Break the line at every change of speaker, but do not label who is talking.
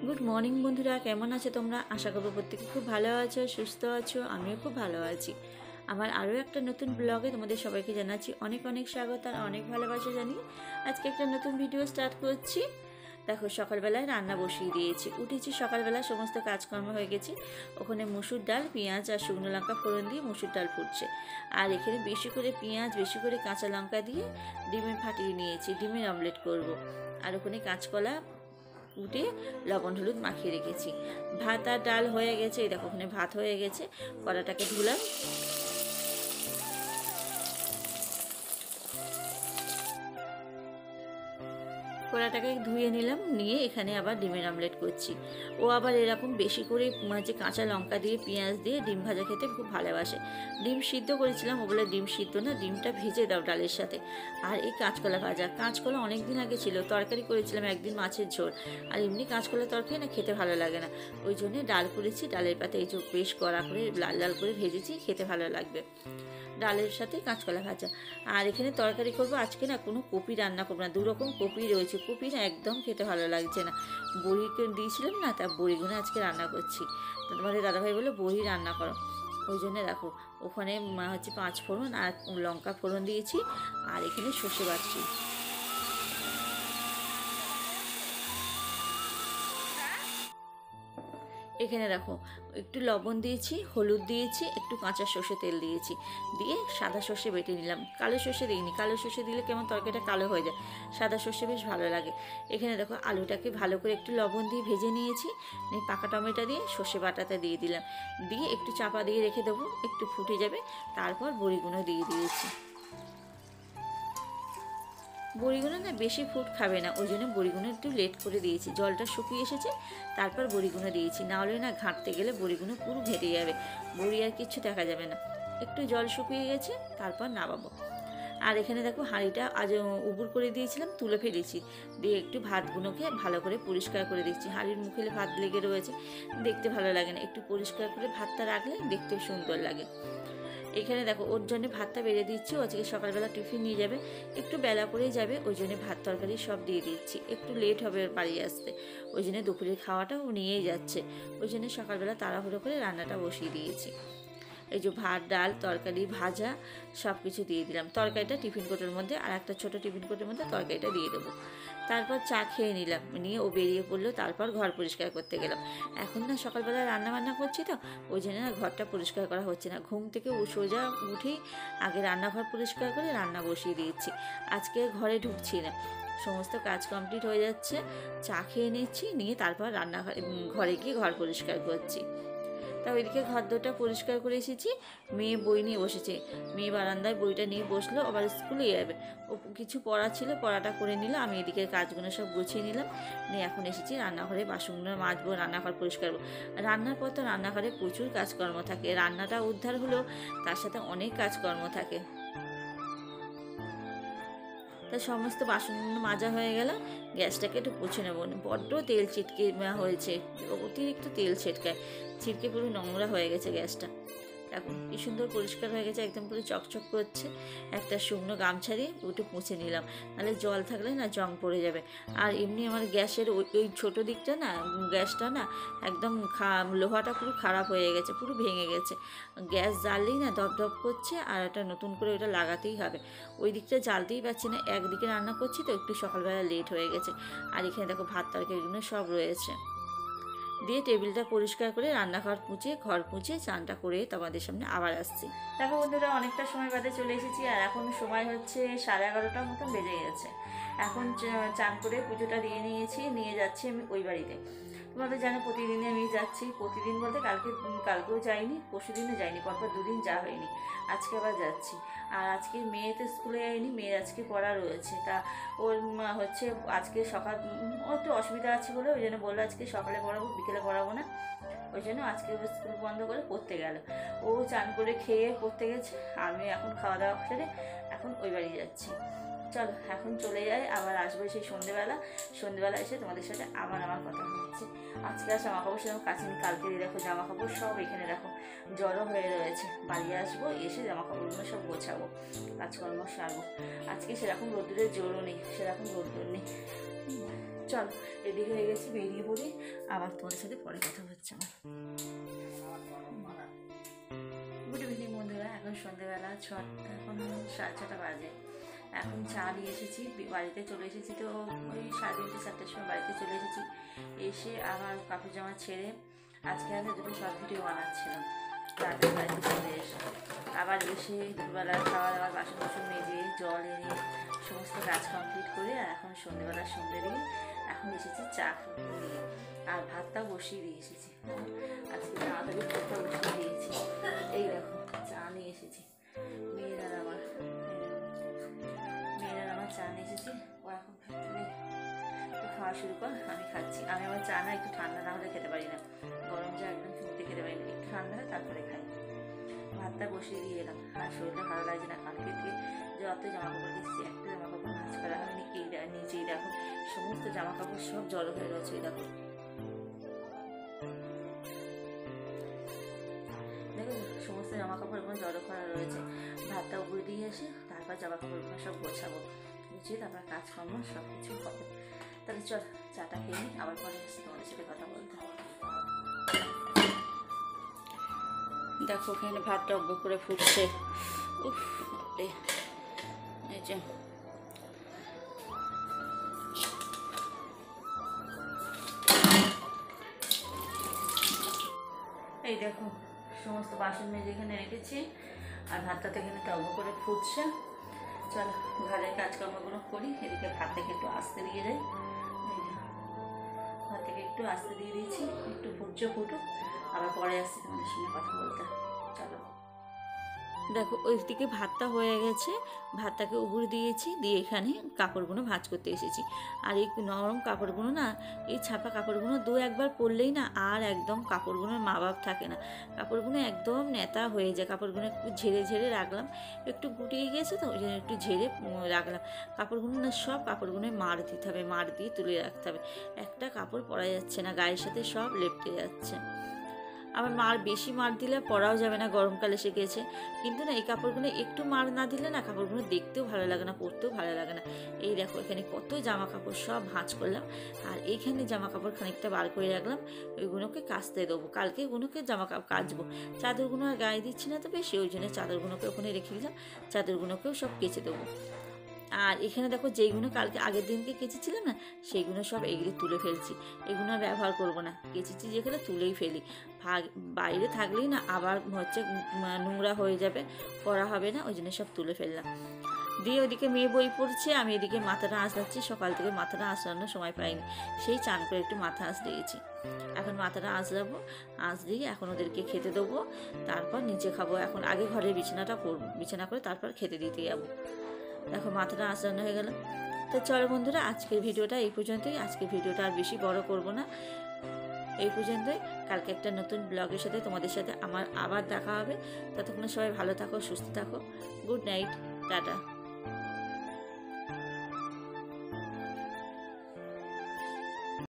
Good morning বন্ধুরা, কেমন আছো তোমরা? আশা করবো প্রত্যেকে খুব ভালো আছো, সুস্থ আছো। আমিও খুব ভালো আছি। আমার আরও একটা নতুন ব্লগে তোমাদের সবাইকে জানাচ্ছি অনেক অনেক স্বাগত আর অনেক ভালোবাসা জানিয়ে আজকে একটা নতুন ভিডিও স্টার্ট করছি। দেখো, সকালবেলায় রান্না বসিয়ে দিয়েছি। উঠেছি সকালবেলা, সমস্ত কাজকর্ম হয়ে গেছে। ওখানে মুসুর ডাল, পেঁয়াজ আর শুকনো লঙ্কা ফোড়ন দিয়ে মুসুর ডাল ফুটছে। আর এখানে বেশি করে পেঁয়াজ, বেশি করে কাঁচা লঙ্কা দিয়ে ডিমে ফাটিয়ে নিয়েছি, ডিমের অমলেট করব। আর ওখানে কাঁচকলা কুটে লবণ হলুদ মাখিয়ে রেখেছি। ভাত আর ডাল হয়ে গেছে। এই দেখো, ওখানে ভাত হয়ে গেছে। কড়াটাকে ধুলাম। কড়াটাকে ধুয়ে নিলাম, নিয়ে এখানে আবার ডিমের অমলেট করছি। ও আবার এরকম বেশি করে কাঁচা লঙ্কা দিয়ে পেঁয়াজ দিয়ে ডিম ভাজা খেতে খুব ভালোবাসে। ডিম সিদ্ধ করেছিলাম, ও বলে ডিম সিদ্ধ না, ডিমটা ভেজে দাও ডালের সাথে। আর এই কাঁচকলা ভাজা, কাঁচকলা অনেক দিন আগে ছিল, তরকারি করেছিলাম একদিন মাছের ঝোল। আর এমনি কাঁচকলা তরকারি না খেতে ভালো লাগে না, ওই জন্যে ডাল করেছি। ডালের পাতে এই যে বেশ কড়া করে লাল লাল করে ভেজেছি, খেতে ভালো লাগবে ডালের সাথে কাঁচকলা ভাজা। আর এখানে তরকারি করবো আজকে, না কোনো কপি রান্না করবো না, দুরকম কপি রয়েছে। কপি না একদম খেতে ভালো লাগছে না, বড়িকে দিয়েছিলাম না, তা বড়িগুলো আজকে রান্না করছি। তো তোমাদের দাদাভাই বলে বড়ি রান্না করো, ওই জন্যে দেখো ওখানে 5 ফোড়ন আর লঙ্কা ফোড়ন দিয়েছি। আর এখানে সর্ষে বাটছি। এখানে দেখো একটু লবণ দিয়েছি, হলুদ দিয়েছি, একটু কাঁচা সর্ষে তেল দিয়েছি, দিয়ে সাদা সর্ষে বেটে নিলাম। কালো সর্ষে দিইনি, কালো সর্ষে দিলে কেমন তরকারিটা কালো হয়ে যায়, সাদা সর্ষে বেশ ভালো লাগে। এখানে দেখো আলুটাকে ভালো করে একটু লবণ দিয়ে ভেজে নিয়েছি, নিয়ে পাকা টমেটো দিয়ে সর্ষে বাটাটা দিয়ে দিলাম, দিয়ে একটু চাপা দিয়ে রেখে দেবো, একটু ফুটে যাবে। তারপর বড়িগুলো দিয়ে দিয়েছি। বড়িগুলো না বেশি ফুট খাবে না, ওই জন্য বড়িগুলো একটু লেট করে দিয়েছি। জলটা শুকিয়ে এসেছে, তারপর বড়িগুলো দিয়েছি। না হলে না ঘাঁটতে গেলে বড়িগুলো পুরো ঘেটে যাবে, বড়ি আর কিচ্ছু দেখা যাবে না। একটু জল শুকিয়ে গেছে, তারপর নামাবো। আর এখানে দেখো হাঁড়িটা আজ উবুর করে দিয়েছিলাম, তুলে ফেলেছি। দিয়ে একটু ভাতগুলোকে ভালো করে পরিষ্কার করে দিচ্ছি। হাঁড়ির মুখে ভাত লেগে রয়েছে, দেখতে ভালো লাগে না। একটু পরিষ্কার করে ভাতটা রাখলে দেখতে সুন্দর লাগে। এখানে দেখো ওর জন্য ভাতটা বেড়ে দিচ্ছি। ও আজকে সকালবেলা টিফিন নিয়ে যাবে, একটু বেলা করেই যাবে, ওই জন্য ভাত তরকারি সব দিয়ে দিচ্ছি। একটু লেট হবে ওর বাড়ি আসতে, ওই জন্য দুপুরের খাওয়াটা ও নিয়েই যাচ্ছে। ওই জন্য সকালবেলা তাড়াহুড়ো করে রান্নাটা বসিয়ে দিয়েছি। এই যে ভাত, ডাল, তরকারি, ভাজা সব কিছু দিয়ে দিলাম। তরকারিটা টিফিন কোটোর মধ্যে, আর একটা ছোটো টিফিন কোটোর মধ্যে তরকারিটা দিয়ে দেবো। তারপর চা খেয়ে নিলাম, নিয়ে ও বেরিয়ে পড়লো। তারপর ঘর পরিষ্কার করতে গেলাম। এখন না সকালবেলা রান্না বান্না করছি তো, ওই জন্য না ঘরটা পরিষ্কার করা হচ্ছে না। ঘুম থেকে সোজা উঠেই আগে রান্নাঘর পরিষ্কার করে রান্না বসিয়ে দিয়েছি। আজকে ঘরে ঢুকছি না, সমস্ত কাজ কমপ্লিট হয়ে যাচ্ছে। চা খেয়ে নিচ্ছি, নিয়ে তারপর ঘরে গিয়ে ঘর পরিষ্কার করছি। তা ওইদিকে ঘর দোরটা পরিষ্কার করে এসেছি। মেয়ে বই নিয়ে বসেছে, মেয়ে বারান্দায় বইটা নিয়ে বসলো, আবার স্কুলে যাবে। ও কিছু পড়া ছিল, পড়াটা করে নিল। আমি এদিকে কাজগুলো সব গুছিয়ে নিলাম, নিয়ে এখন এসেছি রান্নাঘরে। বাসনগুলো মাজবো, রান্নাঘর পরিষ্কার করবো। রান্নার পর তো রান্নাঘরে প্রচুর কাজকর্ম থাকে। রান্নাটা উদ্ধার হলো, তার সাথে অনেক কাজকর্ম থাকে। তা সমস্ত বাসনগুলো মাজা হয়ে গেল। গ্যাসটাকে একটু পুছে নেবো, বড্ড তেল ছিটকে হয়েছে, অতিরিক্ত তেল ছিটকে পুরো নোংরা হয়ে গেছে গ্যাসটা। এখন কি সুন্দর পরিষ্কার হয়ে গেছে, একদম পুরো চকচক করছে। একটা শুকনো গামছা দিয়ে একটু মুছে নিলাম, নাহলে জল থাকলে না জং পড়ে যাবে। আর এমনি আমার গ্যাসের ওই ছোটো দিকটা না, গ্যাসটা না একদম লোহাটা পুরো খারাপ হয়ে গেছে, পুরো ভেঙে গেছে। গ্যাস জ্বাললেই না ধপধপ করছে, আর একটা নতুন করে ওটা লাগাতেই হবে। ওই দিকটা জ্বালতেই পারছি না, একদিকে রান্না করছি তো একটু সকালবেলা লেট হয়ে গেছে। আর এখানে দেখো ভাত তরকারিগুলো সব রয়েছে। দিয়ে টেবিলটা পরিষ্কার করে রান্নাঘর মুছে, ঘর মুছে, চানটা করে তোমাদের সামনে আবার আসছি। দেখো বন্ধুরা, অনেকটা সময় বাদে চলে এসেছি। আর এখন সময় হচ্ছে 11:30 মতন বেজে গেছে। এখন চান করে পুজোটা দিয়ে নিয়েছি, নিয়ে যাচ্ছি আমি ওই বাড়িতে। তোমাদের জানো প্রতিদিনই আমি যাচ্ছি। প্রতিদিন বলতে কালকেও যাইনি, পরশুদিনও যাইনি, পরপর দুদিন যাওয়া হয়নি। আজকে আবার যাচ্ছি। আর আজকে মেয়ে তো স্কুলে যায়নি, মেয়ের আজকে পড়া রয়েছে। তা ওর হচ্ছে আজকে সকাল ওর একটু অসুবিধা আছে বলে ওই জন্য বললো আজকে সকালে পড়াবো, বিকেলে পড়াবো না। ওই জন্য আজকে স্কুল বন্ধ করে পড়তে গেল। ও চান করে খেয়ে পড়তে গেছে। আমি এখন খাওয়া দাওয়া সেরে এখন ওই বাড়ি যাচ্ছি। চলো এখন চলে যাই, আবার আসবো সেই সন্ধ্যেবেলা এসে তোমাদের সাথে আবার আমার কথা হচ্ছে। আজকে আর জামা কাপড় সেরকম কাছে নি, কালকে দেখো জামা কাপড় সব এখানে দেখো জড়ো হয়ে রয়েছে। বাড়ি আসবো, এসে জামা কাপড়গুলো সব গোছাবো, কাজকর্ম সারবো। আজকে সেরকম রোদ্দুরের জোরও নেই, সেরকম রোদ্দুর নেই। চল রেডি হয়ে গেছি, বেরিয়ে পড়ি, আবার তোমাদের সাথে পরে কথা হচ্ছে আমার। গুড ইভিনিং বন্ধুরা, এখন সন্ধ্যেবেলা এখন 6:30 বাজে। এখন চা নিয়ে এসেছি, বাড়িতে চলে এসেছি, তো ওই 3:30-4টার সময় বাড়িতে চলে এসেছি। এসে আবার কাপড় জামা ছেড়ে আজকে আমি দুটো শর্ট ভিডিও বানাচ্ছিলাম, তারপরে বাড়িতে চলে এসে আবার এসে দুপুরবেলা খাওয়া দাওয়ার বাসন বাসন মেজে জল এনে সমস্ত কাজ কমপ্লিট করে এখন সন্ধ্যেবেলা সন্ধ্যে দিয়ে এখন এসেছি চা নিয়ে, আর ভাতটাও বসিয়ে দিয়ে এসেছি। আজকে তাড়াতাড়ি ভাতটা বসিয়ে দিয়েছি। এই দেখো চা নিয়ে এসেছি, মেয়েরা আমার চা নিয়ে এসেছি। ও এখন খাওয়া শুরু কর, আমি খাচ্ছি। আমি আবার চা না একটু ঠান্ডা না হলে খেতে পারি না, গরম চা একদম মুহূর্তে খেতে পারি না, একটু ঠান্ডা হয় তারপরে খাই। ভাতটা বসিয়ে দিয়ে এলাম, আর শরীরটা ভালো লাগছে না। কালকে থেকে যত জামা কাপড় দিচ্ছি, একটা জামা কাপড় ভাঁজ করা হয়নি। এই নিচেই দেখো সমস্ত জামা কাপড় সব জড়ো হয়ে রয়েছে। এই দেখো দেখো সমস্ত জামা কাপড় এখন জড়ো করা রয়েছে। ভাতটা উপরে দিয়ে এসে তারপর জামা কাপড় সব গোছাবো, গুছিয়ে তারপর কাজকর্ম সব কিছু হবে। তাহলে চল চাটা খেয়ে নিই, আবার পরে এসে তোমাদের সাথে কথা বলতে হবে। দেখো ওখানে ভাতটা অব্য করে ফুটছে। উফ এই যে এই দেখো সমস্ত বাসন মেজে এখানে রেখেছি, আর ভাতটা তো এখানে টব করে ফুটছে। চলো ঘরের কাজকর্মগুলো করি। এদিকে ভাত থেকে একটু আস্তে দিয়ে যাই, ভাত থেকে একটু আস্তে দিয়ে দিয়েছি, একটু ফুটুক, আবার পরে আসছি তোমাদের সঙ্গে কথা বলতে। চলো দেখো ওইদিকে ভাতটা হয়ে গেছে, ভাতটাকে উবুড় দিয়েছি, দিয়ে এখানে কাপড়গুলো ভাঁজ করতে এসেছি। আর এই নরম কাপড়গুলো না, এই ছাপা কাপড়গুলো একবার পরলেই না আর একদম কাপড়গুলোর মা বাপ থাকে না, কাপড়গুলো একদম নেতা হয়ে যায়। কাপড়গুলো একটু ঝেড়ে রাখলাম, একটু গুটিয়ে গিয়েছে তো ওই জন্য একটু ঝেড়ে রাখলাম। কাপড়গুলো না সব কাপড়গুলো মার দিতে হবে, মার দিয়ে তুলে রাখতে হবে। একটা কাপড় পরা যাচ্ছে না, গায়ের সাথে সব লেপটে যাচ্ছে। আবার বেশি মার দিলে পরাও যাবে না, গরমকালে এসে গেছে। কিন্তু না এই কাপড়গুলো একটু মার না দিলে না কাপড়গুলো দেখতেও ভালো লাগে না, পরতেও ভালো লাগে না। এই দেখো এখানে কত জামা কাপড় সব ভাঁজ করলাম, আর এইখানে জামা কাপড় খানিকটা বার করে রাখলাম, ওইগুলোকে কাচতে দেবো। কালকে ওগুলোকে জামা কাপড় কাচবো। চাদরগুলো আর গায়ে দিচ্ছি না তো বেশি, ওই জন্য চাদরগুলোকে ওখানে রেখে দিলাম, চাদরগুলোকেও সব কেচে দেবো। আর এখানে দেখো যেইগুলো কালকে আগের দিনকে কেচেছিলাম না, সেইগুলো সব এগুলি তুলে ফেলছি, এগুলো আর ব্যবহার করবো না। কেচেছি যেখানে তুলেই ফেলি, বাইরে থাকলেই না আবার হচ্ছে নোংরা হয়ে যাবে, পরা হবে না, ওই জন্য সব তুলে ফেললাম। দিয়ে ওইদিকে মেয়ে বই পড়ছে, আমি এদিকে মাথাটা আঁচড়াচ্ছি। সকাল থেকে মাথাটা আঁচড়ানোর সময় পাইনি, সেই চান করে একটু মাথা আঁচড়িয়েছি। এখন মাথাটা আঁচড়াবো, আঁচড়িয়ে এখন ওদেরকে খেতে দেবো, তারপর নিচে খাবো। এখন আগে ঘরের বিছানাটা করবো, বিছানা করে তারপর খেতে দিতে যাবো। দেখো মাথাটা আঁচড়ানো হয়ে গেল। তো চলো বন্ধুরা, আজকের ভিডিওটা এই পর্যন্তই। আজকের ভিডিওটা আর বেশি বড় করব না, এই পর্যন্তই। কালকে একটা নতুন ব্লগের সাথে তোমাদের সাথে আমার আবার দেখা হবে। ততক্ষণ সবাই ভালো থাকো, সুস্থ থাকো। Good night, tata.